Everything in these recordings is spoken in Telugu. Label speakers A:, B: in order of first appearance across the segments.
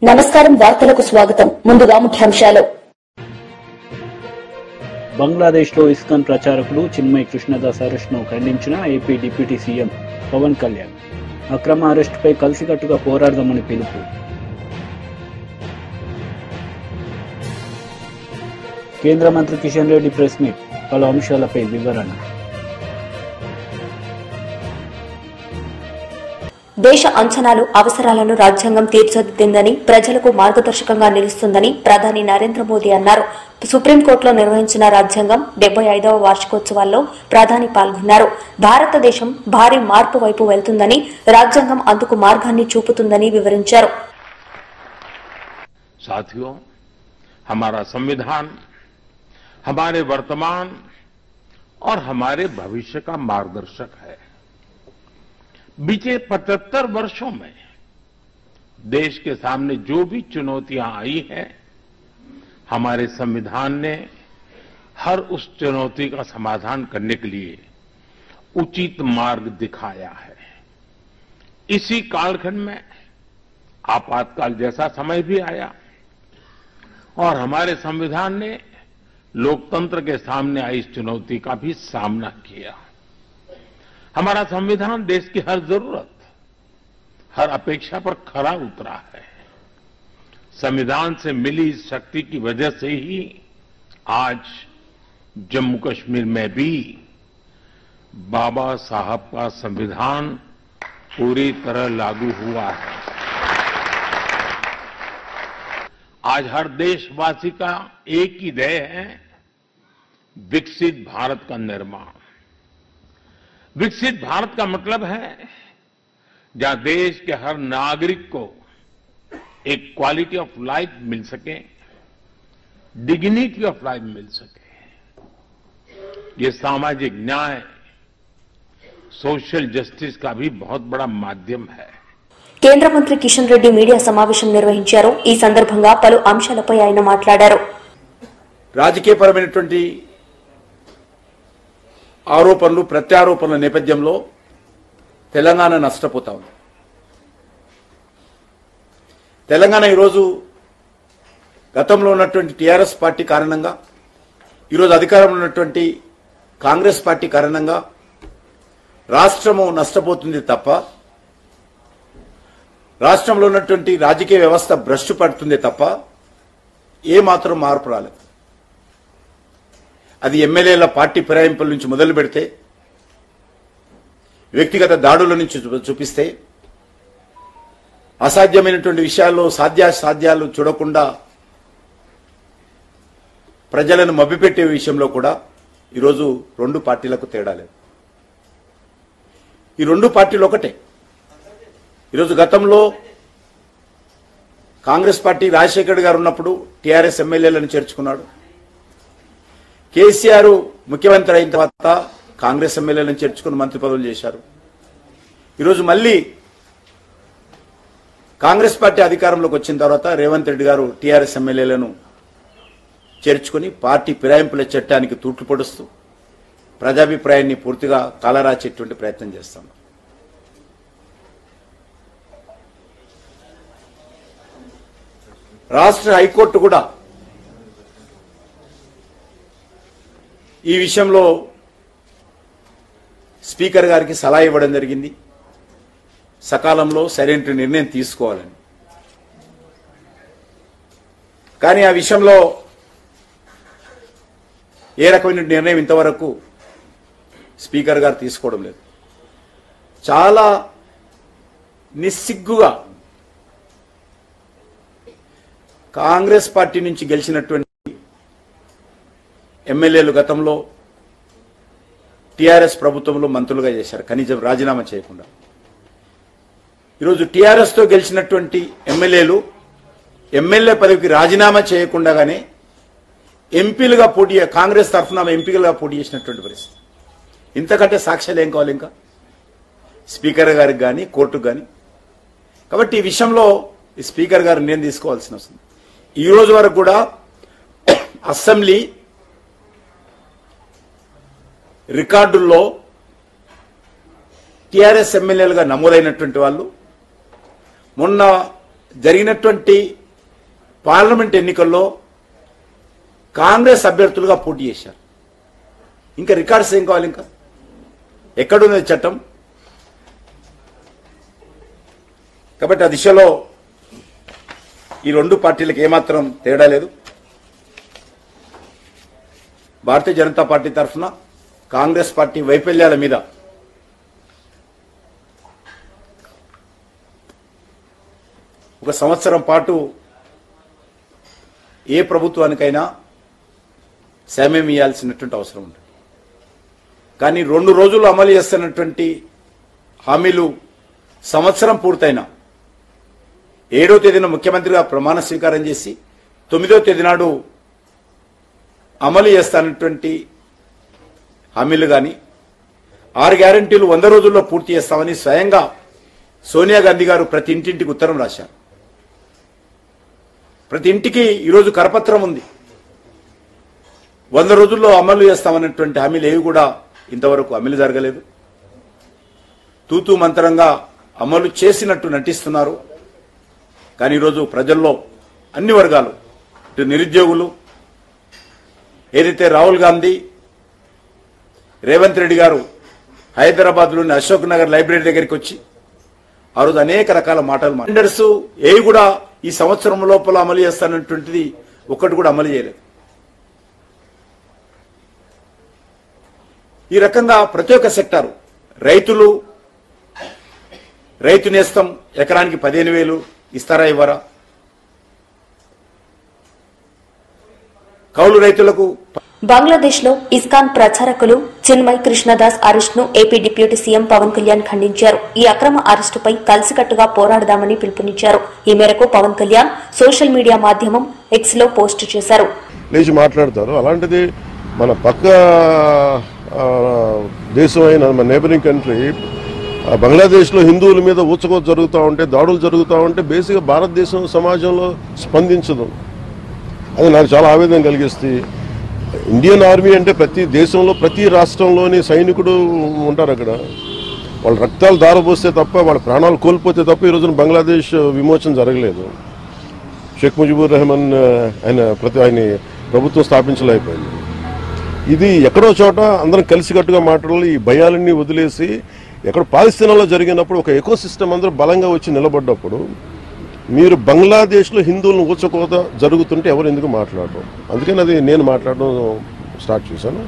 A: నమస్కారం వార్తలకు స్వాగతం ముందుగా ముఖ్యాంశాలు
B: బంగ్లాదేశ్లో ఇస్కాన్ ప్రచారకుడు చిన్మయ్ కృష్ణదాస్ అరెస్ట్ను ఖండించిన AP deputy CM Pawan Kalyan అక్రమ అరెస్టుపై కలిసికట్టుగా పోరాడదామని పిలుపు. కేంద్ర మంత్రి కిషన్ రెడ్డి ప్రెస్ మీట్ పలు అంశాలపై వివరణ.
A: దేశ అంచనాలు అవసరాలను రాజ్యాంగం తీర్చిదిద్దిందని ప్రజలకు మార్గదర్శకంగా నిలుస్తుందని ప్రధాని నరేంద్ర మోదీ అన్నారు. సుప్రీంకోర్టులో నిర్వహించిన రాజ్యాంగం 75వ వార్షికోత్సవాల్లో ప్రధాని పాల్గొన్నారు. భారతదేశం భారీ మార్పు వైపు వెళ్తుందని రాజ్యాంగం అందుకు మార్గాన్ని చూపుతుందని వివరించారు.
C: साथियों, हमारा संविधान हमारे वर्तमान और हमारे भविष्य का मार्गदर्शक है. बीते 75 वर्षों में देश के सामने जो भी चुनौतियां आई हैं, हमारे संविधान ने हर उस चुनौती का समाधान करने के लिए उचित मार्ग दिखाया है. इसी कालखंड में आपातकाल जैसा समय भी आया और हमारे संविधान ने लोकतंत्र के सामने आई इस चुनौती का भी सामना किया. हमारा संविधान देश की हर जरूरत, हर अपेक्षा पर खरा उतरा है. संविधान से मिली इस शक्ति की वजह से ही आज जम्मू कश्मीर में भी बाबा साहब का संविधान पूरी तरह लागू हुआ है. आज हर देशवासी का एक ही ध्येय है, विकसित भारत का निर्माण. विकसित भारत का मतलब है जहां देश के हर नागरिक को एक क्वालिटी ऑफ लाइफ मिल सके, डिग्निटी ऑफ लाइफ मिल सके. ये सामाजिक न्याय, सोशल जस्टिस का भी बहुत बड़ा माध्यम है.
A: కేంద్ర మంత్రి కిషన్ రెడ్డి మీడియా సమావేశం నిర్వహించారు. ఈ సందర్భంగా పలు అంశాలపై ఆయన మాట్లాడారు.
D: రాజకీయపరమైనటువంటి ఆరోపణలు ప్రత్యారోపణల నేపథ్యంలో తెలంగాణ నష్టపోతా ఉంది. తెలంగాణ ఈరోజు గతంలో ఉన్నటువంటి టీఆర్ఎస్ పార్టీ కారణంగా, ఈరోజు అధికారంలో ఉన్నటువంటి కాంగ్రెస్ పార్టీ కారణంగా రాష్ట్రము నష్టపోతుంది తప్ప, రాష్ట్రంలో ఉన్నటువంటి రాజకీయ వ్యవస్థ భ్రష్టు పడుతుంది తప్ప ఏమాత్రం మార్పు రాలేదు. అది ఎమ్మెల్యేల పార్టీ ఫిరాయింపుల నుంచి మొదలు పెడితే, వ్యక్తిగత దాడుల నుంచి చూపిస్తే, అసాధ్యమైనటువంటి విషయాల్లో సాధ్యాలు చూడకుండా ప్రజలను మభ్యపెట్టే విషయంలో కూడా ఈరోజు రెండు పార్టీలకు తేడా లేదు. ఈ రెండు పార్టీలు ఒకటే. ఈరోజు గతంలో కాంగ్రెస్ పార్టీ రాజశేఖర్ గారు ఉన్నప్పుడు టీఆర్ఎస్ ఎమ్మెల్యేలను చేర్చుకున్నాడు. కేసీఆర్ ముఖ్యమంత్రి అయిన తర్వాత కాంగ్రెస్ ఎమ్మెల్యేలను చేర్చుకుని మంత్రి పదవులు చేశారు. ఈరోజు మళ్లీ కాంగ్రెస్ పార్టీ అధికారంలోకి వచ్చిన తర్వాత రేవంత్ రెడ్డి గారు టీఆర్ఎస్ ఎమ్మెల్యేలను చేర్చుకుని పార్టీ ఫిరాయింపుల చట్టానికి తూట్లు పొడుస్తూ ప్రజాభిప్రాయాన్ని పూర్తిగా కాలరాచేటువంటి ప్రయత్నం చేస్తాం. రాష్ట్ర హైకోర్టు కూడా ఈ విషయంలో స్పీకర్ గారికి సలహా ఇవ్వడం జరిగింది, సకాలంలో సరైన నిర్ణయం తీసుకోవాలని. కానీ ఆ విషయంలో ఏ రకమైన నిర్ణయం ఇంతవరకు స్పీకర్ గారు తీసుకోవడం లేదు. చాలా నిస్సిగ్గుగా కాంగ్రెస్ పార్టీ నుంచి గెలిచినటువంటి ఎమ్మెల్యేలు గతంలో టీఆర్ఎస్ ప్రభుత్వంలో మంత్రులుగా చేశారు, కనీసం రాజీనామా చేయకుండా. ఈరోజు టీఆర్ఎస్ తో గెలిచినటువంటి ఎమ్మెల్యేలు ఎమ్మెల్యే పదవికి రాజీనామా చేయకుండానే ఎంపీలుగా కాంగ్రెస్ తరఫున ఎంపీలుగా పోటీ చేసినటువంటి పరిస్థితి. ఇంతకంటే సాక్ష్యాలు ఏం కావాలి ఇంకా స్పీకర్ గారికి కానీ కోర్టుకు కానీ? కాబట్టి ఈ విషయంలో ఈ స్పీకర్ గారు నిర్ణయం తీసుకోవాల్సిన వస్తుంది. ఈ రోజు వరకు కూడా అసెంబ్లీ రికార్డుల్లో టీఆర్ఎస్ ఎమ్మెల్యేలుగా నమోదైనటువంటి వాళ్ళు మొన్న జరిగినటువంటి పార్లమెంట్ ఎన్నికల్లో కాంగ్రెస్ అభ్యర్థులుగా పోటీ చేశారు. ఇంకా రికార్డ్స్ ఏం కావాలి? ఇంకా ఎక్కడున్నది చట్టం? కాబట్టి ఆ దిశలో ఈ రెండు పార్టీలకు ఏమాత్రం తేడా లేదు. భారతీయ జనతా పార్టీ తరఫున కాంగ్రెస్ పార్టీ వైఫల్యాల మీద ఒక సంవత్సరం పాటు ఏ ప్రభుత్వానికైనా సమయం ఇవ్వాల్సినటువంటి అవసరం ఉంటుంది. కానీ 2 రోజులు అమలు చేస్తున్నటువంటి హామీలు సంవత్సరం పూర్తయిన 7వ తేదీన ముఖ్యమంత్రిగా ప్రమాణ స్వీకారం చేసి 9వ తేదీ నాడు అమలు చేస్తానటువంటి హామీలు కానీ 6 గ్యారంటీలు 100 రోజుల్లో పూర్తి చేస్తామని స్వయంగా సోనియా గాంధీ గారు ప్రతి ఇంటింటికి ఉత్తరం రాశారు. ప్రతి ఇంటికి ఈరోజు కరపత్రం ఉంది. 100 రోజుల్లో అమలు చేస్తామన్నటువంటి హామీలు ఏవి కూడా ఇంతవరకు అమలు జరగలేదు. తూతూ మంత్రంగా అమలు చేసినట్టు నటిస్తున్నారు. కానీ ఈరోజు ప్రజల్లో అన్ని వర్గాలు, ఇటు నిరుద్యోగులు, ఏదైతే రాహుల్ గాంధీ, రేవంత్ రెడ్డి గారు హైదరాబాద్లోని అశోక్ నగర్ లైబ్రరీ దగ్గరికి వచ్చి ఆ రోజు అనేక రకాల మాటలు టెండర్స్ ఏవి కూడా ఈ సంవత్సరం లోపల అమలు చేస్తానటువంటిది ఒక్కటి కూడా అమలు చేయలేదు. ఈ రకంగా ప్రతి ఒక్క సెక్టారు, రైతులు, రైతు నేస్తం ఎకరానికి 15,000 ఇస్తారా ఇవ్వరా? కౌలు రైతులకు
A: బంగ్లాదేశ్ లో ఇస్కాన్ ప్రచారకులు చిన్మయ్ కృష్ణదాస్ అరెస్ట్ ను AP deputy CM Pawan Kalyan ఖండించారు. ఈ అక్రమ అరెస్టుపై కలిసికట్టుగా పోరాడదామని పిలుపునిచ్చారు. ఈ మేరకు పవన్ కళ్యాణ్ సోషల్ మీడియా మాధ్యమం ఎక్స్ లో పోస్ట్ చేశారు.
E: లేచి మాట్లాడతారు. అలాంటిది మన పక్క దేశం అయిన మన నేబరింగ్ కంట్రీ బంగ్లాదేశ్లో హిందువుల మీద ఊచకోత జరుగుతూ ఉంటే, దాడులు జరుగుతూ ఉంటే బేసిక్గా భారతదేశం సమాజంలో స్పందించదు. అది నాకు చాలా ఆవేదన కలిగిస్తుంది. ఇండియన్ ఆర్మీ అంటే ప్రతి దేశంలో ప్రతి రాష్ట్రంలోని సైనికుడు ఉంటారు. అక్కడ వాళ్ళ రక్తాలు దారబోస్తే తప్ప, వాళ్ళ ప్రాణాలు కోల్పోతే తప్ప ఈ రోజున బంగ్లాదేశ్ విమోచన జరగలేదు. షేక్ ముజిబుర్ రెహమాన్ ఆయన ప్రభుత్వం స్థాపించలేకపోయింది. ఇది ఎక్కడో చోట అందరం కలిసికట్టుగా మాట్లాడాలి. ఈ భయాలన్నీ వదిలేసి ఎక్కడ పాలస్తీనాలో జరిగినప్పుడు ఒక ఎకో సిస్టమ్ అందరూ బలంగా వచ్చి నిలబడ్డప్పుడు మీరు బంగ్లాదేశ్లో హిందువులను ఊచకోత జరుగుతుంటే ఎవరు ఎందుకు మాట్లాడరు? అందుకని అది నేను మాట్లాడడం స్టార్ట్ చేశాను.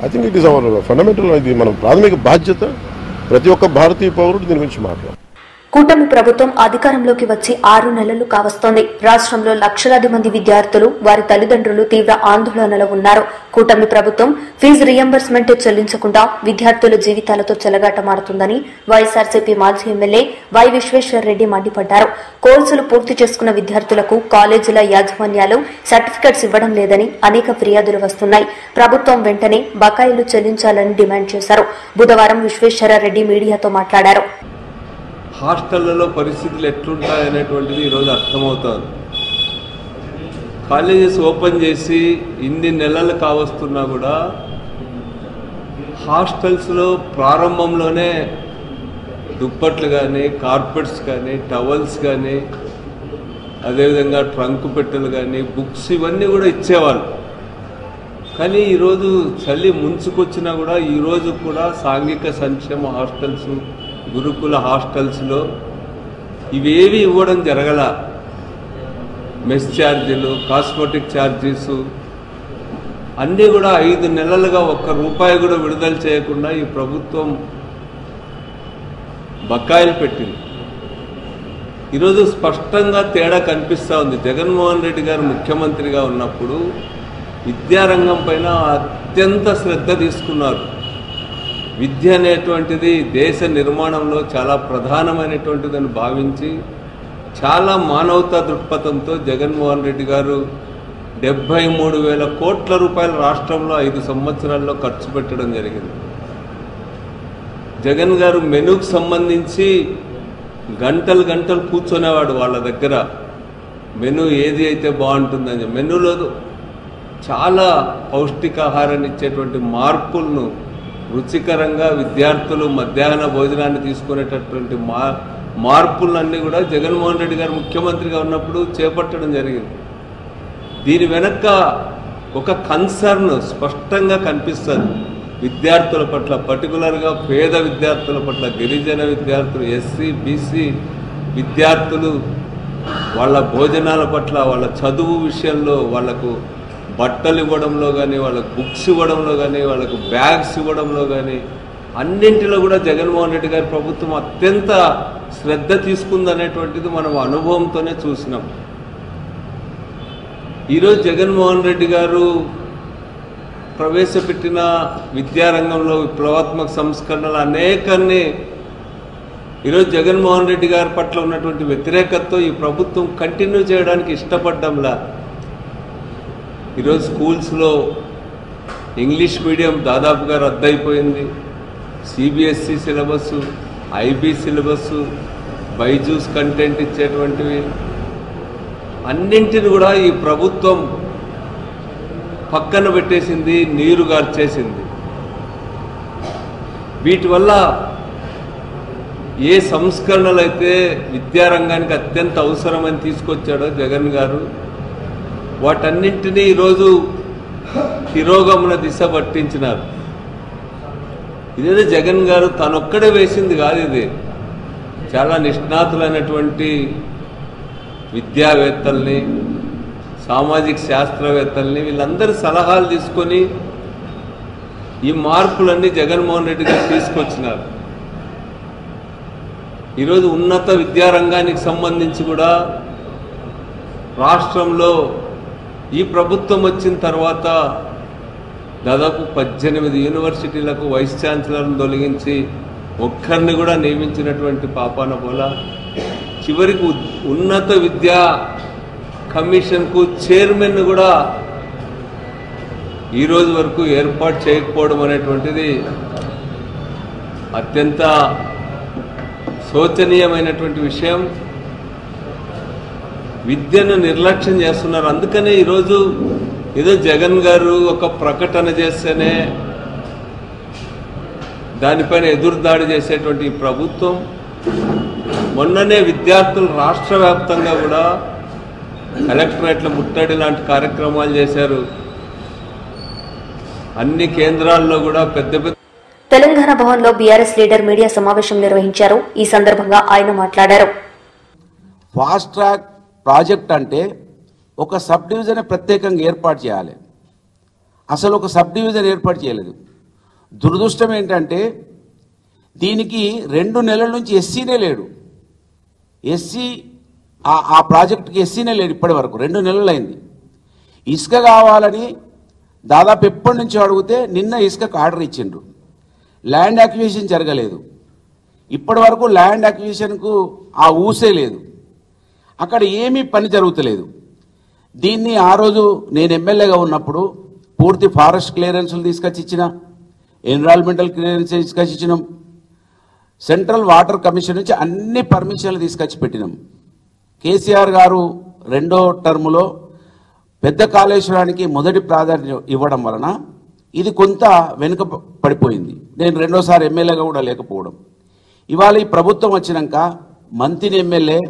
E: I think it is our fundamental, ఇది మన ప్రాథమిక బాధ్యత. ప్రతి ఒక్క భారతీయ పౌరుడు దీని గురించి మాట్లాడాలి.
A: కూటమి ప్రభుత్వం అధికారంలోకి వచ్చి 6 నెలలు కావస్తోంది. రాష్ట్రంలో లక్షలాది మంది విద్యార్థులు, వారి తల్లిదండ్రులు తీవ్ర ఆందోళనలో ఉన్నారు. కూటమి ప్రభుత్వం ఫీజు రియంబర్స్మెంట్ చెల్లించకుండా విద్యార్థుల జీవితాలతో చెలగాటమాడుతుందని వైఎస్ఆర్సీపీ మాజీ ఎమ్మెల్యే వై విశ్వేశ్వరరెడ్డి మండిపడ్డారు. కోర్సులు పూర్తి చేసుకున్న విద్యార్థులకు కాలేజీల యాజమాన్యాలు సర్టిఫికెట్స్ ఇవ్వడం లేదని అనేక ఫిర్యాదులు వస్తున్నాయి. ప్రభుత్వం వెంటనే బకాయిలు చెల్లించాలని డిమాండ్ చేశారు. బుధవారం విశ్వేశ్వరరెడ్డి మీడియాతో మాట్లాడారు.
F: హాస్టళ్లలో పరిస్థితులు ఎట్లుంటాయనేటువంటిది ఈరోజు అర్థమవుతుంది. కాలేజెస్ ఓపెన్ చేసి ఇన్ని నెలలు కావస్తున్నా కూడా హాస్టల్స్లో ప్రారంభంలోనే దుప్పట్లు కానీ, కార్పెట్స్ కానీ, టవల్స్ కానీ, అదేవిధంగా ట్రంక్ పెట్టెలు కానీ, బుక్స్ ఇవన్నీ కూడా ఇచ్చేవాళ్ళు. కానీ ఈరోజు చలి ముంచుకొచ్చినా కూడా ఈరోజు కూడా సాంఘిక సంక్షేమ హాస్టల్స్, గురుకుల హాస్టల్స్లో ఇవేవి ఇవ్వడం జరగల. మెస్ ఛార్జీలు, కాస్మెటిక్ ఛార్జీసు అన్నీ కూడా 5 నెలలుగా ₹1 కూడా విడుదల చేయకుండా ఈ ప్రభుత్వం బకాయిలు పెట్టింది. ఈరోజు స్పష్టంగా తేడా కనిపిస్తూ ఉంది. జగన్మోహన్ రెడ్డి గారు ముఖ్యమంత్రిగా ఉన్నప్పుడు విద్యారంగం పైన అత్యంత శ్రద్ధ తీసుకున్నారు. విద్య అనేటువంటిది దేశ నిర్మాణంలో చాలా ప్రధానమైనటువంటిదని భావించి చాలా మానవతా దృక్పథంతో జగన్మోహన్ రెడ్డి గారు 73,000 కోట్ల రూపాయల రాష్ట్రంలో 5 సంవత్సరాల్లో ఖర్చు పెట్టడం జరిగింది. జగన్ గారు మెనూకు సంబంధించి గంటలు గంటలు కూర్చునేవాడు వాళ్ళ దగ్గర. మెనూ ఏది అయితే బాగుంటుందని మెనూలో చాలా పౌష్టికాహారాన్ని ఇచ్చేటువంటి మార్పులను రుచికరంగా విద్యార్థులు మధ్యాహ్న భోజనాన్ని తీసుకునేటటువంటి మార్పులన్నీ కూడా జగన్మోహన్ రెడ్డి గారు ముఖ్యమంత్రిగా ఉన్నప్పుడు చేపట్టడం జరిగింది. దీని వెనక ఒక కన్సర్న్ స్పష్టంగా కనిపిస్తుంది. విద్యార్థుల పట్ల, పర్టికులర్గా పేద విద్యార్థుల పట్ల, గిరిజన విద్యార్థులు, ఎస్సీ బీసీ విద్యార్థులు వాళ్ళ భోజనాల పట్ల, వాళ్ళ చదువు విషయంలో, వాళ్లకు బట్టలు ఇవ్వడంలో కానీ, వాళ్ళకు బుక్స్ ఇవ్వడంలో కానీ, వాళ్ళకు బ్యాగ్స్ ఇవ్వడంలో కానీ అన్నింటిలో కూడా జగన్మోహన్ రెడ్డి గారి ప్రభుత్వం అత్యంత శ్రద్ధ తీసుకుందనేటువంటిది మనం అనుభవంతోనే చూసినాం. ఈరోజు జగన్మోహన్ రెడ్డి గారు ప్రవేశపెట్టిన విద్యారంగంలో విప్లవాత్మక సంస్కరణలు అనేకాన్ని ఈరోజు జగన్మోహన్ రెడ్డి గారి పట్ల ఉన్నటువంటి వ్యతిరేకతతో ఈ ప్రభుత్వం కంటిన్యూ చేయడానికి ఇష్టపడ్డంలా. ఈరోజు స్కూల్స్లో ఇంగ్లీష్ మీడియం దాదాపుగా రద్దయిపోయింది. CBSE syllabus, IB syllabus, Byju's content ఇచ్చేటువంటివి అన్నింటిని కూడా ఈ ప్రభుత్వం పక్కన పెట్టేసింది, నీరు గార్చేసింది. వీటి వల్ల ఏ సంస్కరణలు అయితే విద్యారంగానికి అత్యంత అవసరమని తీసుకొచ్చాడో జగన్ గారు, వాటన్నింటినీ ఈరోజు తిరోగమన దిశ పట్టించినారు. ఇదేదో జగన్ గారు తనొక్కడే వేసింది కాదు, ఇది చాలా నిష్ణాతులైనటువంటి విద్యావేత్తల్ని, సామాజిక శాస్త్రవేత్తల్ని, వీళ్ళందరి సలహాలు తీసుకొని ఈ మార్పులన్నీ జగన్మోహన్ రెడ్డి గారు తీసుకొచ్చినారు. ఈరోజు ఉన్నత విద్యారంగానికి సంబంధించి కూడా రాష్ట్రంలో ఈ ప్రభుత్వం వచ్చిన తర్వాత దాదాపు 18 యూనివర్సిటీలకు వైస్ ఛాన్సలర్ను తొలగించి ఒక్కరిని కూడా నియమించినటువంటి పాపాన పోలా. చివరికి ఉన్నత విద్యా కమిషన్కు చైర్మన్ కూడా ఈరోజు వరకు ఏర్పాటు చేయకపోవడం అనేటువంటిది అత్యంత శోచనీయమైనటువంటి విషయం. విద్యను నిర్లక్ష్యం చేస్తున్నారు. అందుకనే ఈరోజు ఏదో జగన్ గారు ఒక ప్రకటన చేస్తేనే దానిపైన ఎదురుదాడి చేసేటువంటి ఈ ప్రభుత్వం మొన్ననే విద్యార్థులు రాష్ట్ర వ్యాప్తంగా కూడా కలెక్టరేట్ల ముట్టడి లాంటి కార్యక్రమాలు చేశారు. అన్ని కేంద్రాల్లో కూడా పెద్ద పెద్ద
A: తెలంగాణ భవన్లో బీఆర్ఎస్ లీడర్ మీడియా సమావేశం నిర్వహించారు. ఈ సందర్భంగా ఆయన మాట్లాడారు.
G: ఫాస్ట్ ట్రాక్ ప్రాజెక్ట్ అంటే ఒక సబ్ డివిజన్ ప్రత్యేకంగా ఏర్పాటు చేయాలి. అసలు ఒక సబ్ డివిజన్ ఏర్పాటు చేయలేదు. దురదృష్టం ఏంటంటే దీనికి 2 నెలల నుంచి ఎస్సీనే లేడు. ఎస్సీ ఆ ప్రాజెక్టుకి ఎస్సీనే లేడు ఇప్పటి వరకు. 2 నెలలు అయింది. ఇసుక కావాలని దాదాపు ఎప్పటి నుంచో అడిగితే నిన్న ఇసుకకు ఆర్డర్ ఇచ్చిండ్రు. ల్యాండ్ అక్విజిషన్ జరగలేదు. ఇప్పటి వరకు ల్యాండ్ అక్విజిషన్కు ఆ ఊసే లేదు. అక్కడ ఏమీ పని జరుగుతలేదు. దీన్ని ఆ రోజు నేను ఎమ్మెల్యేగా ఉన్నప్పుడు పూర్తి ఫారెస్ట్ క్లియరెన్స్లు తీసుకొచ్చి ఇచ్చిన, ఎన్విరాన్మెంటల్ క్లియరెన్స్ తీసుకొచ్చి ఇచ్చినాం, సెంట్రల్ వాటర్ కమిషన్ నుంచి అన్ని పర్మిషన్లు తీసుకొచ్చి పెట్టినాం. కేసీఆర్ గారు 2వ టర్ములో పెద్ద కాళేశ్వరానికి మొదటి ప్రాధాన్యత ఇవ్వడం వలన ఇది కొంత వెనుక పడిపోయింది. నేను 2వసారి ఎమ్మెల్యేగా కూడా లేకపోవడం. ఇవాళ ఈ ప్రభుత్వం వచ్చినాక మంత్రి ఎమ్మెల్యే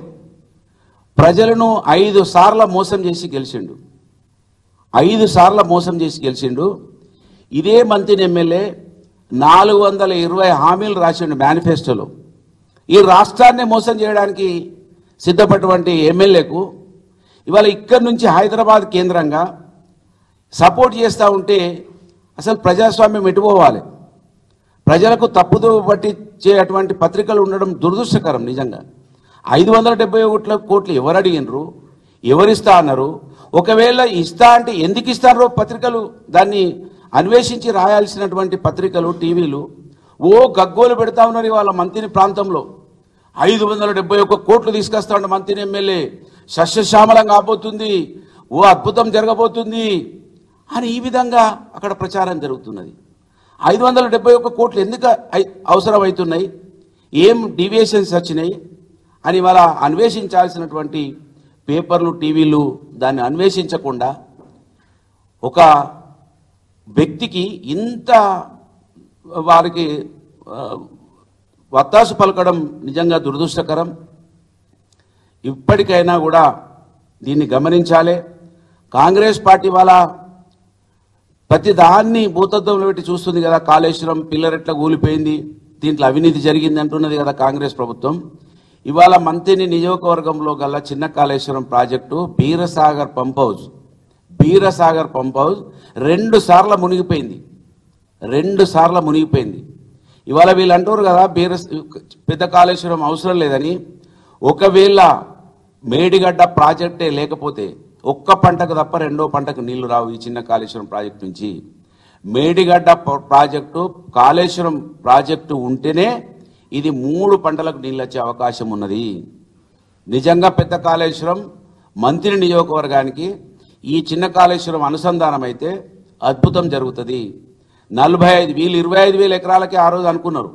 G: ప్రజలను 5 సార్లు మోసం చేసి గెలిచిండు. 5 సార్లు మోసం చేసి గెలిచిండు. ఇదే మంత్రి ఎమ్మెల్యే 420 హామీలు రాసిండు మేనిఫెస్టోలో. ఈ రాష్ట్రాన్ని మోసం చేయడానికి సిద్ధపడినటువంటి ఎమ్మెల్యేకు ఇవాళ ఇక్కడి నుంచి హైదరాబాద్ కేంద్రంగా సపోర్ట్ చేస్తూ ఉంటే అసలు ప్రజాస్వామ్యం ఎటుపోవాలి? ప్రజలకు తప్పుదో పట్టించేటువంటి పత్రికలు ఉండడం దురదృష్టకరం. నిజంగా 571 కోట్లు ఎవరు అడిగినరు? ఎవరిస్తా అన్నారు? ఒకవేళ ఇస్తా అంటే ఎందుకు ఇస్తారో పత్రికలు దాన్ని అన్వేషించి రాయాల్సినటువంటి పత్రికలు, టీవీలు గగ్గోలు పెడతా ఉన్నారు. వాళ్ళ మంత్రి ప్రాంతంలో 571 కోట్లు తీసుకొస్తా ఉంటే మంత్రి ఎమ్మెల్యే సస్యశ్యామలం కాబోతుంది, అద్భుతం జరగబోతుంది అని ఈ విధంగా అక్కడ ప్రచారం జరుగుతున్నది. 571 కోట్లు ఎందుకు అవసరం అవుతున్నాయి, ఏం డీవియేషన్స్ వచ్చినాయి అని వాళ్ళ అన్వేషించాల్సినటువంటి పేపర్లు, టీవీలు దాన్ని అన్వేషించకుండా ఒక వ్యక్తికి ఇంత వారికి వత్తాసు పలకడం నిజంగా దురదృష్టకరం. ఇప్పటికైనా కూడా దీన్ని గమనించాలి. కాంగ్రెస్ పార్టీ వాళ్ళ ప్రతి దాన్ని భూతత్వంలో పెట్టి చూస్తుంది కదా. కాళేశ్వరం పిల్లరెట్ల కూలిపోయింది, దీంట్లో అవినీతి జరిగింది అంటున్నది కదా కాంగ్రెస్ ప్రభుత్వం. ఇవాళ మంత్రిని నియోజకవర్గంలో గల చిన్న Kaleshwaram project Beerasagar pump house 2 సార్లు మునిగిపోయింది. ఇవాళ వీళ్ళు అంటారు కదా పెద్ద కాళేశ్వరం అవసరం లేదని. ఒకవేళ మేడిగడ్డ ప్రాజెక్టే లేకపోతే ఒక్క పంటకు తప్ప రెండో పంటకు నీళ్లు రావు ఈ చిన్న కాళేశ్వరం ప్రాజెక్టు నుంచి. మేడిగడ్డ ప్రాజెక్టు కాళేశ్వరం ప్రాజెక్టు ఉంటేనే ఇది 3 పంటలకు నీళ్ళు వచ్చే అవకాశం ఉన్నది. నిజంగా పెద్ద కాళేశ్వరం మంత్రి నియోజకవర్గానికి ఈ చిన్న కాళేశ్వరం అనుసంధానం అయితే అద్భుతం జరుగుతుంది. 25,000 ఎకరాలకి ఆ రోజు అనుకున్నారు.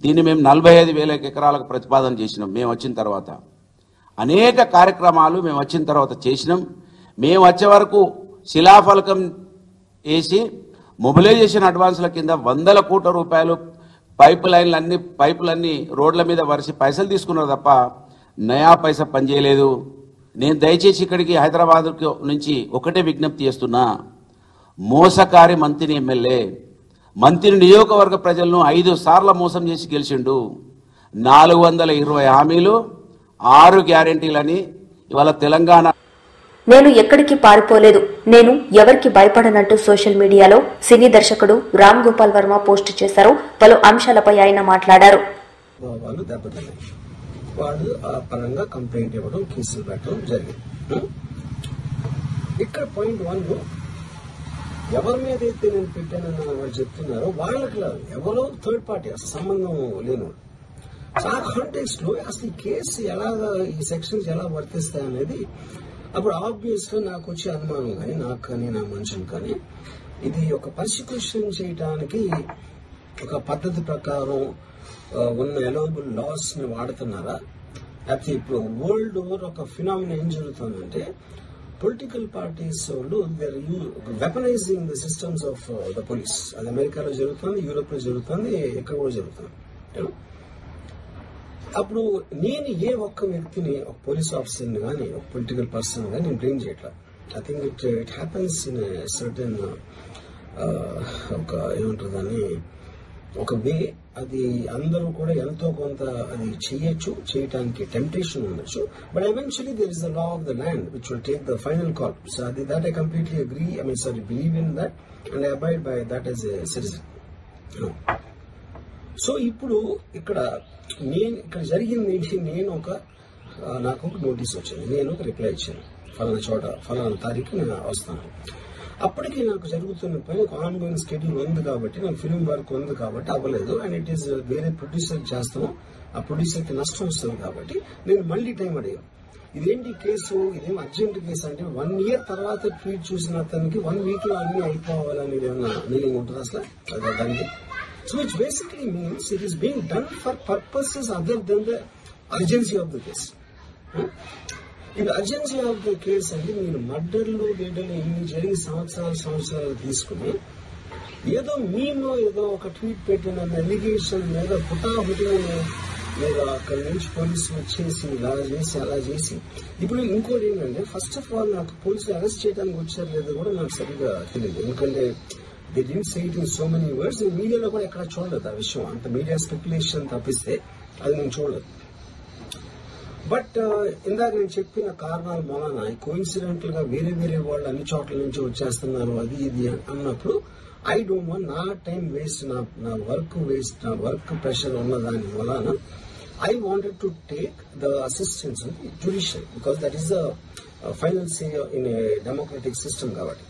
G: దీన్ని మేము 45,000 ఎకరాలకు ప్రతిపాదన చేసినాం. మేము వచ్చిన తర్వాత అనేక కార్యక్రమాలు మేము వచ్చిన తర్వాత చేసినాం. మేము వచ్చే వరకు శిలాఫలకం వేసి మొబిలైజేషన్ అడ్వాన్స్ల కింద 100 కోట్ల రూపాయలు పైపులన్నీ రోడ్ల మీద వరిసి పైసలు తీసుకున్నారు తప్ప నయా పైసా పనిచేయలేదు. నేను దయచేసి ఇక్కడికి హైదరాబాద్ నుంచి ఒకటే విజ్ఞప్తి చేస్తున్నా. మోసకారి మంత్రి ఎమ్మెల్యే మంత్రి నియోజకవర్గ ప్రజలను 5 సార్లు మోసం చేసి గెలిచిండు. 420 హామీలు 6 గ్యారెంటీలని ఇవాళ తెలంగాణ.
A: నేను ఎక్కడికి పారిపోలేదు, నేను ఎవరికి భయపడనంటూ సోషల్ మీడియాలో సినీ దర్శకుడు రామ్ గోపాల్ వర్మ పోస్ట్ చేశారు. పలు అంశాలపై ఆయన మాట్లాడారు.
H: వాడు ఆ పరంగా కంప్లైంట్ ఇవ్వడం, కేసులు పెట్టడం జరిగింది. ఇక్కడ పాయింట్ 1 ఎవరి మీద అయితే నేను పెట్టానని వాళ్ళు చెప్తున్నారో వాళ్ళకి ఎవరో థర్డ్ పార్టీ అసలు సంబంధం లేనివాడు. ఆ కాంటెక్స్ట్ లో అసలు ఈ కేసు ఎలాగా ఈ సెక్షన్స్ ఎలా వర్తిస్తాయి అనేది అప్పుడు ఆబ్వియస్ గా నాకు వచ్చే అనుమానం కానీ నాకు కానీ నా మనుషులు కానీ ఇది ఒక పర్సిక్యూషన్ చేయడానికి ఒక పద్ధతి ప్రకారం ఉన్న ఎలవబుల్ లాస్ ని వాడుతున్నారా, లేకపోతే ఇప్పుడు వరల్డ్ ఓవర్ ఒక ఫినామినా ఏం జరుగుతుందంటే పొలిటికల్ పార్టీస్ వాళ్ళు weaponising the systems of the police. అది అమెరికాలో జరుగుతుంది, యూరోప్ లో జరుగుతుంది, ఎక్కడ కూడా జరుగుతుంది. అప్పుడు నేను ఏ ఒక్క వ్యక్తిని, ఒక పోలీస్ ఆఫీసర్ని కానీ ఒక పొలిటికల్ పర్సన్ కానీ నేను బ్లేమ్ చేయట్లా. I think it happens in certain ఒక ఏమంటారు దాన్ని ఒక వే. అది అందరూ కూడా ఎంతో కొంత అది చేయటానికి టెంప్టేషన్ ఉండొచ్చు. But eventually there is the law of the land which will take the final call. So అది that I completely agree, believe in that and I abide by that as a citizen. So ఇప్పుడు ఇక్కడ జరిగింది ఏంటి, నాకు ఒక నోటీస్ వచ్చింది, నేను ఒక రిప్లై ఇచ్చాను, ఫలానా చోట ఫలానా తారీఖు నేను వస్తాను. అప్పటికి నాకు జరుగుతున్న పని ఒక ఆన్గోయింగ్ షెడ్యూల్ ఉంది కాబట్టి, నాకు ఫిల్మ్ వర్క్ ఉంది కాబట్టి అవ్వలేదు. అండ్ ఇట్ ఈస్ వేరే ప్రొడ్యూసర్ చేస్తాను, ఆ ప్రొడ్యూసర్కి నష్టం వస్తుంది కాబట్టి నేను మళ్ళీ టైం అడిగాను. ఇదేంటి కేసు, ఇదేం అర్జెంట్ కేసు అంటే 1 year తర్వాత ట్వీట్ చూసిన అతనికి 1 week లో అన్ని అయిపోవాలనేది ఏమన్నా మీనింగ్ ఉంటుంది అసలు దానికి? So which basically means it is being done for purposes other than the urgency of the case. In the urgency of the case అంటే మీరు మర్డర్లు డేటలు ఇన్ని జరిగి సంవత్సరాలు తీసుకుని ఏదో మేము ఏదో ఒక ట్వీట్ పెట్టిన ఎలిగేషన్ మీద హుటాహుటిని లేదా అక్కడి నుంచి పోలీసులు వచ్చేసి ఇలా చేసి అలా చేసి. ఇప్పుడు ఇంకోటి ఏంటంటే ఫస్ట్ ఆఫ్ ఆల్ నాకు పోలీసులు అరెస్ట్ చేయడానికి వచ్చారు లేదో కూడా నాకు సరిగ్గా తెలియదు. ఎందుకంటే they didn't say it in so many words. మీడియాలో కూడా ఎక్కడ చూడలేదు ఆ విషయం, అంత మీడియా స్పెక్యులేషన్ తప్పిస్తే అది నేను చూడలేదు. బట్ ఇందాక నేను చెప్పిన కారణాల మూలన కోఇన్సిడెంటల్ గా వేరే వాళ్ళు అన్ని చోట్ల నుంచి వచ్చేస్తున్నారు అది ఇది అన్నప్పుడు ఐ డోంట్ వాంట్ నా టైం వేస్ట్, నా వర్క్ వేస్ట్, నా వర్క్ ప్రెషర్ ఉన్న దాని మూలన I wanted to take the assistance of judicial because that is the final say in a democratic system కాబట్టి.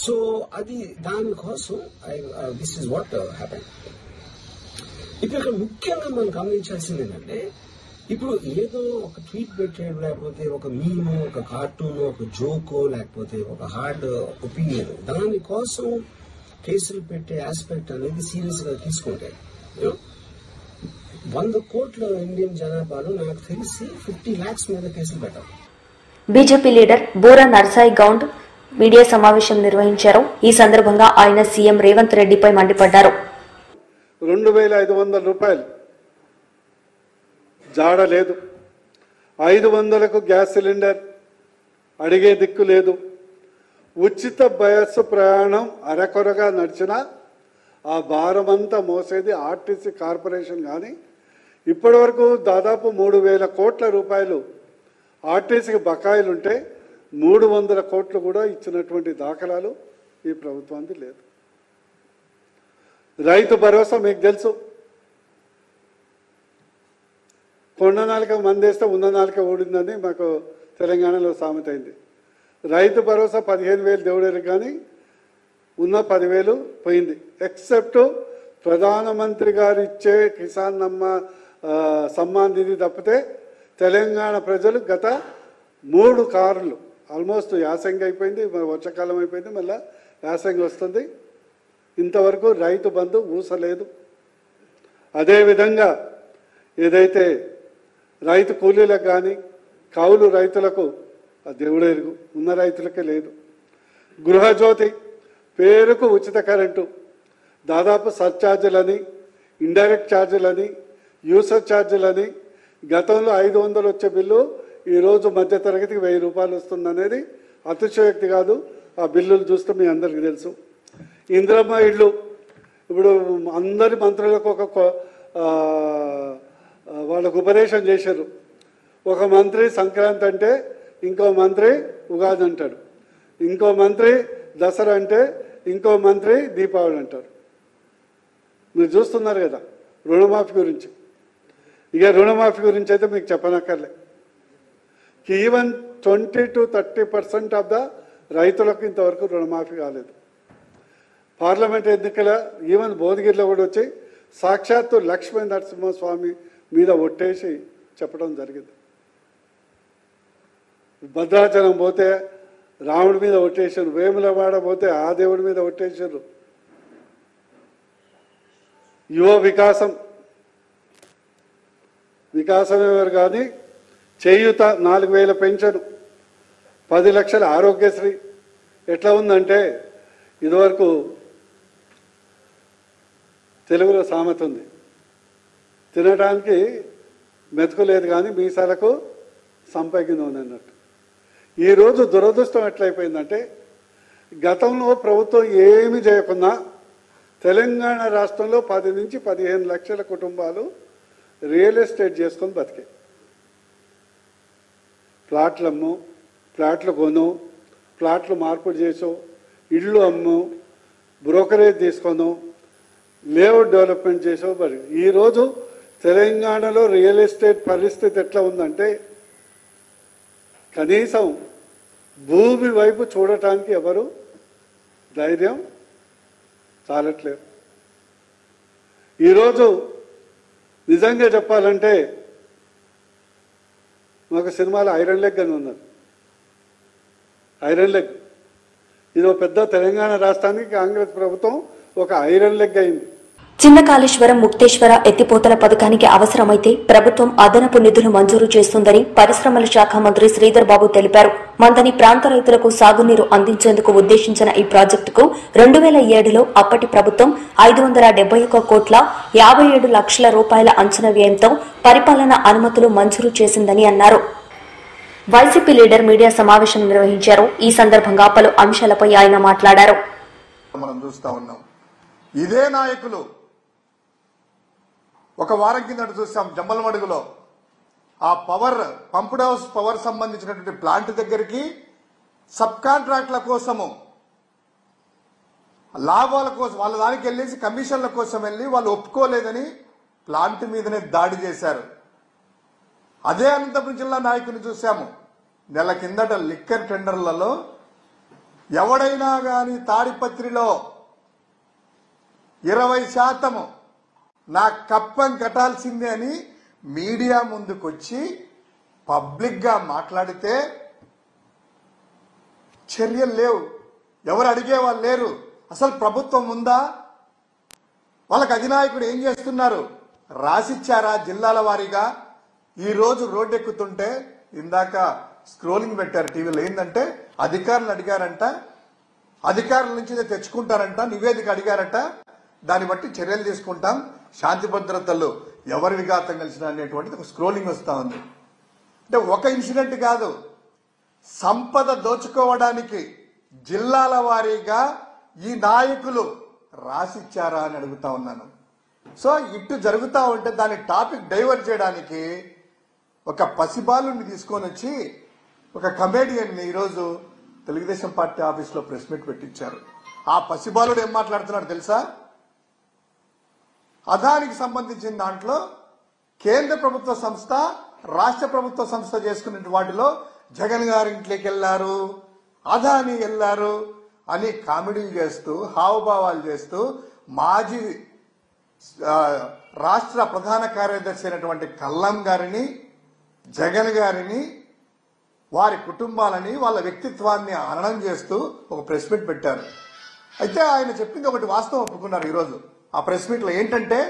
H: సో అది దానికోసం దిస్ ఇస్ వాట్ హ్యాపెన్. ఇప్పుడు ఇక్కడ ముఖ్యంగా మనం గమనించాల్సింది ఏంటంటే ఇప్పుడు ఏదో ఒక ట్వీట్ పెట్టాడు, లేకపోతే ఒక మీము, ఒక కార్టూన్, ఒక జోకో, లేకపోతే ఒక హార్డ్ ఒపీనియన్, దానికోసం కేసులు పెట్టే ఆస్పెక్ట్ అనేది సీరియస్ గా తీసుకుంటే 100 కోట్ల ఇండియన్ జనాభాలో నాకు తెలిసి 50 lakhs మీద కేసులు పెట్టారు.
A: BJP leader Bora Narsai Goud media సమావేశం నిర్వహించారు. ఈ సందర్భంగా ఆయన సీఎం రేవంత్ రెడ్డిపై మండిపడ్డారు.
I: 2,500 రూపాయలు జాడ లేదు. 500కు గ్యాస్ సిలిండర్ అడిగే దిక్కు లేదు. ఉచిత బస్సు ప్రయాణం అరకొరగా నడిచినా ఆ భారమంతా మోసేది ఆర్టీసీ కార్పొరేషన్. కానీ ఇప్పటి వరకు దాదాపు 3,000 కోట్ల రూపాయలు ఆర్టీసీకి బకాయిలుంటే 300 కోట్లు కూడా ఇచ్చినటువంటి దాఖలాలు ఈ ప్రభుత్వానికి లేదు. రైతు భరోసా మీకు తెలుసు, కొండ నాలుక మందేస్తే ఉన్న నాలుక ఊడిందని మాకు తెలంగాణలో సామెత అయింది. రైతు భరోసా 15,000 దేవుడేరు కానీ ఉన్న 10,000 పోయింది. ఎక్సెప్ట్ ప్రధానమంత్రి గారు ఇచ్చే కిసాన్ సమ్మాన్ నిధి తప్పితే తెలంగాణ ప్రజలు గత 3 కార్లు ఆల్మోస్ట్ యాసంగి అయిపోయింది, వర్షాకాలం అయిపోయింది, మళ్ళీ యాసంగి వస్తుంది, ఇంతవరకు రైతు బంధు ఊసలేదు. అదేవిధంగా ఏదైతే రైతు కూలీలకు కానీ కౌలు రైతులకు ఆ దేవుడెరుగు, ఉన్న రైతులకే లేదు. గృహజ్యోతి పేరుకు ఉచిత కరెంటు, దాదాపు సర్ఛార్జీలని, ఇండైరెక్ట్ ఛార్జీలని, యూసర్ ఛార్జీలని, గతంలో 500 వచ్చే బిల్లు ఈరోజు మధ్యతరగతికి 1,000 రూపాయలు వస్తుందనేది అతిశయోక్తి కాదు. ఆ బిల్లులు చూస్తే మీ అందరికీ తెలుసు. ఇందిరమ్మ ఇళ్ళు ఇప్పుడు అందరి మంత్రులకు వాళ్ళకు ఉపదేశం చేశారు. ఒక మంత్రి సంక్రాంతి అంటే ఇంకో మంత్రి ఉగాది అంటాడు, ఇంకో మంత్రి దసరా అంటే ఇంకో మంత్రి దీపావళి అంటారు. మీరు చూస్తున్నారు కదా రుణమాఫీ గురించి. ఇక రుణమాఫీ గురించి అయితే మీకు చెప్పనక్కర్లే. ఈవెన్ 20 to 30% ఆఫ్ ద రైతులకు ఇంతవరకు రుణమాఫీ కాలేదు. పార్లమెంట్ ఎన్నికల ఈవెన్ భువనగిరిలో కూడా వచ్చి సాక్షాత్తు లక్ష్మీ నరసింహస్వామి మీద ఒట్టేసి చెప్పడం జరిగింది. భద్రాచలం పోతే రాముడి మీద ఒట్టేశారు, వేములవాడ పోతే ఆ దేవుడి మీద ఒట్టేశారు. యువ వికాసం ఎవరు కానీ చేయూత 4,000 పెన్షన్, 10 లక్షల ఆరోగ్యశ్రీ. ఎట్లా ఉందంటే ఇదివరకు తెలుగులో సామెత ఉంది, తినడానికి మెతుకు లేదు కానీ మీసాలకు సంపగిన ఉంది అన్నట్టు. ఈరోజు దురదృష్టం ఎట్లయిపోయిందంటే గతంలో ప్రభుత్వం ఏమి చేయకున్నా తెలంగాణ రాష్ట్రంలో 10 నుంచి 15 లక్షల కుటుంబాలు రియల్ ఎస్టేట్ చేసుకొని బతికే. ప్లాట్లు అమ్ము, ప్లాట్లు కొను, ప్లాట్లు మార్పులు చేసో, ఇళ్ళు అమ్ము, బ్రోకరేజ్ తీసుకోను, లేఅవుట్ డెవలప్మెంట్ చేసో. మరి ఈరోజు తెలంగాణలో రియల్ ఎస్టేట్ పరిస్థితి ఎట్లా ఉందంటే కనీసం భూమి వైపు చూడటానికి ఎవరు ధైర్యం చాలట్లేదు. ఈరోజు నిజంగా చెప్పాలంటే మాకు సినిమాలో ఐరన్ లెగ్ అని ఉన్నారు. ఐరన్ లెగ్ ఇది పెద్ద తెలంగాణ రాష్ట్రానికి కాంగ్రెస్ ప్రభుత్వం ఒక ఐరన్ లెగ్ అయింది.
A: చిన్న కాళేశ్వరం ముక్తేశ్వర ఎత్తిపోతల పథకానికి అవసరమైతే ప్రభుత్వం అదనపు నిధులు మంజూరు చేస్తుందని పరిశ్రమల శాఖ మంత్రి శ్రీధర్ బాబు తెలిపారు. మందని ప్రాంత రైతులకు సాగునీరు అందించేందుకు ఉద్దేశించిన ఈ ప్రాజెక్టుకు 2007లో అప్పటి ప్రభుత్వం 571 కోట్ల 57 లక్షల రూపాయల అంచనా వ్యయంతో పరిపాలన అనుమతులు మంజూరు చేసిందని అన్నారు. వైసీపీ లీడర్ మీడియా సమావేశం నిర్వహించారు. ఈ సందర్భంగా పలు అంశాలపై ఆయన మాట్లాడారు.
J: ఇదే నాయకులు ఒక వారం కిందట చూసాం జమ్మలమడుగులో ఆ పంప్డ్ హౌస్ పవర్ సంబంధించినటువంటి ప్లాంట్ దగ్గరికి సబ్ కాంట్రాక్ట్ల కోసము లాభాల కోసం వాళ్ళ దానికి వెళ్ళేసి కమిషన్ల కోసం వెళ్ళి వాళ్ళు ఒప్పుకోలేదని ప్లాంట్ మీదనే దాడి చేశారు. అదే అనంతపురం జిల్లా నాయకుని చూశాము. నెల కిందట లిక్కర్ టెండర్లలో ఎవడైనా గాని తాడిపత్రిలో 20% నా కప్పం కట్టాల్సిందే అని మీడియా ముందుకొచ్చి పబ్లిక్ గా మాట్లాడితే చర్యలు లేవు, ఎవరు అడిగేవాళ్ళు లేరు. అసలు ప్రభుత్వం ఉందా? వాళ్ళకి అధినాయకుడు ఏం చేస్తున్నారు? రాసిచ్చారా జిల్లాల వారీగా? ఈ రోజు రోడ్డు ఎక్కుతుంటే ఇందాక స్క్రోలింగ్ పెట్టారు టీవీలో, ఏంటంటే అధికారులు అడిగారంట, అధికారుల నుంచి తెచ్చుకుంటారంట, నివేదిక అడిగారట, దాన్ని బట్టి చర్యలు తీసుకుంటాం. శాంతి భద్రతలు ఎవరి విఘాతం కలిసినా అనేటువంటిది ఒక స్క్రోలింగ్ వస్తూ ఉంది. అంటే ఒక ఇన్సిడెంట్ కాదు, సంపద దోచుకోవడానికి జిల్లాల వారీగా ఈ నాయకులు రాసిచ్చారా అని అడుగుతా ఉన్నాను. సో ఇటు జరుగుతూ ఉంటే దాని టాపిక్ డైవర్ట్ చేయడానికి ఒక పసిబాలుని తీసుకొని వచ్చి ఒక కమేడియన్ని ఈరోజు తెలుగుదేశం పార్టీ ఆఫీస్లో ప్రెస్ మీట్ పెట్టించారు. ఆ పసిబాలుడు ఏం మాట్లాడుతున్నాడు తెలుసా? అదానికి సంబంధించిన దాంట్లో కేంద్ర ప్రభుత్వ సంస్థ, రాష్ట్ర ప్రభుత్వ సంస్థ చేసుకునే వాటిలో జగన్ గారి ఇంట్లోకి వెళ్లారు, అదాని వెళ్లారు అని కామెడీ చేస్తూ, హావభావాలు చేస్తూ మాజీ రాష్ట్ర ప్రధాన కార్యదర్శి అయినటువంటి కల్లం గారిని, జగన్ గారిని, వారి కుటుంబాలని, వాళ్ళ వ్యక్తిత్వాన్ని హననం చేస్తూ ఒక ప్రెస్ మీట్ పెట్టారు. అయితే ఆయన చెప్పింది ఒకటి వాస్తవం ఒప్పుకున్నారు ఈరోజు ఆ ప్రెస్ మీట్ లో. ఏంటంటే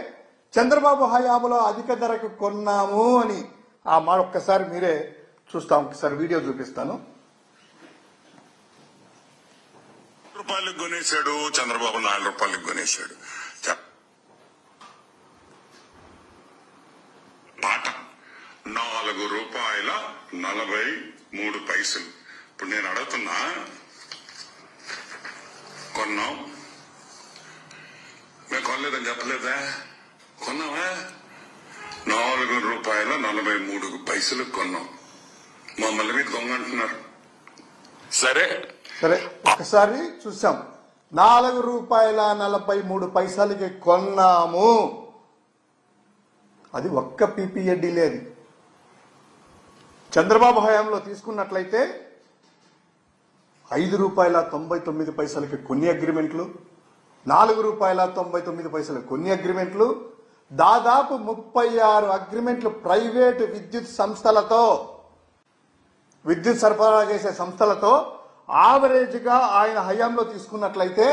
J: చంద్రబాబు హయాంలో అధిక ధరకు కొన్నాము అని ఆ మాట ఒక్కసారి మీరే చూస్తాం. ఒకసారి వీడియో చూపిస్తాను.
K: రూపాయలకు కొనేశాడు చంద్రబాబు, 4 రూపాయలకు కొనేశాడు. పాట 4 రూపాయల 43 పైసలు. ఇప్పుడు నేను అడుగుతున్నా, కొన్నాం, మేము కొనలేదని చెప్పలేదా? కొన్నావా? 4 రూపాయల 43 పైసలు కొన్నాం. మమ్మల్ని మీరు దొంగ అంటున్నారు. సరే
J: ఒకసారి చూసాం, 4 రూపాయల 43 పైసలకి కొన్నాము. అది ఒక్క పీపీఏడీ లేదు. చంద్రబాబు హయాంలో తీసుకున్నట్లయితే 5 రూపాయల 99 పైసలకి కొన్ని అగ్రిమెంట్లు, 4 రూపాయల 99 పైసలకి కొన్ని అగ్రిమెంట్లు, దాదాపు 36 అగ్రిమెంట్లు ప్రైవేటు విద్యుత్ సంస్థలతో, విద్యుత్ సరఫరా చేసే సంస్థలతో ఆవరేజ్ గా ఆయన హయాంలో తీసుకున్నట్లయితే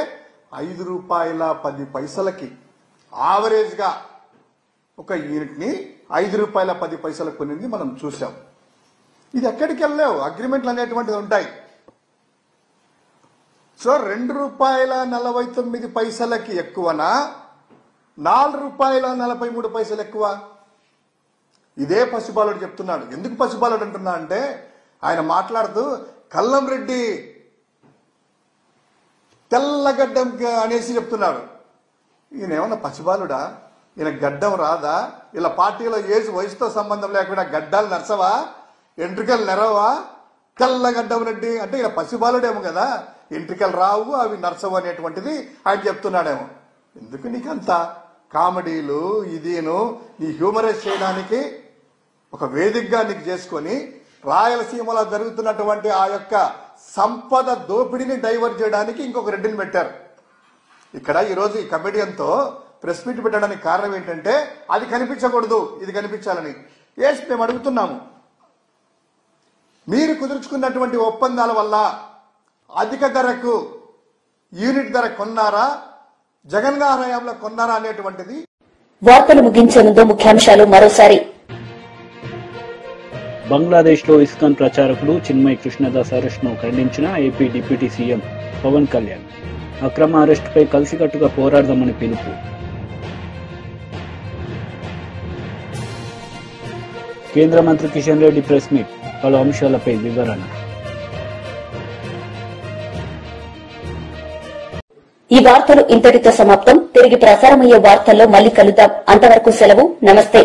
J: 5 రూపాయల 10 పైసలకి ఆవరేజ్ గా ఒక యూనిట్ ని 5 రూపాయల 10 పైసలకు కొనింది మనం చూసాం. ఇది ఎక్కడికి వెళ్ళలేవు, అగ్రిమెంట్లు అనేటువంటిది ఉంటాయి. సో 2 రూపాయల 49 పైసలకి ఎక్కువనా, 4 రూపాయల 43 పైసలు ఎక్కువ? ఇదే పసిబాలుడు చెప్తున్నాడు. ఎందుకు పసిబాలుడు అంటున్నా అంటే ఆయన మాట్లాడుతూ కల్లం రెడ్డి తెల్లగడ్డం అనేసి చెప్తున్నాడు. ఈయన ఏమన్నా పసిబాలుడా? ఈయన గడ్డం రాదా? ఇలా పార్టీలో ఏజ్ వయసుతో సంబంధం లేకుండా గడ్డాలు నరసవా, ఎంట్రికలు నెరవా? తెల్లగడ్డం రెడ్డి అంటే ఈయన పసిబాలుడేమో కదా, ఎంట్రికలు రావు, అవి నరసవు అనేటువంటిది ఆయన చెప్తున్నాడేమో. ఎందుకు నీకంత కామెడీలు? ఇదేను నీ హ్యూమరైజ్ చేయడానికి ఒక వేదికగా నీకు చేసుకొని రాయలసీమలో జరుగుతున్నటువంటి ఆ యొక్క సంపద దోపిడీని డైవర్ట్ చేయడానికి ఇంకొక రెడ్డిని పెట్టారు. ఇక్కడ ఈరోజు ఈ కమెడియన్తో ప్రెస్ మీట్ పెట్టడానికి కారణం ఏంటంటే అది కనిపించకూడదు, ఇది కనిపించాలని. ఎస్, మేము అడుగుతున్నాము, మీరు కుదుర్చుకున్నటువంటి ఒప్పందాల వల్ల అధిక ధరకు యూనిట్ ధర కొన్నారా, జగన్ గారి హయాంలో కొన్నారా అనేటువంటిది.
A: వార్తలు ముగించే ముందు ముఖ్యాంశాలు మరోసారి.
B: బంగ్లాదేశ్లో ఇస్కాన్ ప్రచారకుడు చిన్మయ్ కృష్ణదాస్ అరెస్ట్ను ఖండించిన AP deputy CM Pawan Kalyan. అక్రమ అరెస్టుపై కలిసికట్టుగా పోరాడదామని పిలుపు. కేంద్ర మంత్రి కిషన్ రెడ్డి ప్రెస్ మీట్, పలు అంశాలపై వివరణ.
A: ఈ వార్తలు ఇంతటితో సమాప్తం. తిరిగి ప్రసారమయ్యే వార్తల్లో మళ్లీ కలుద్దాం. అంతవరకు సెలవు. నమస్తే.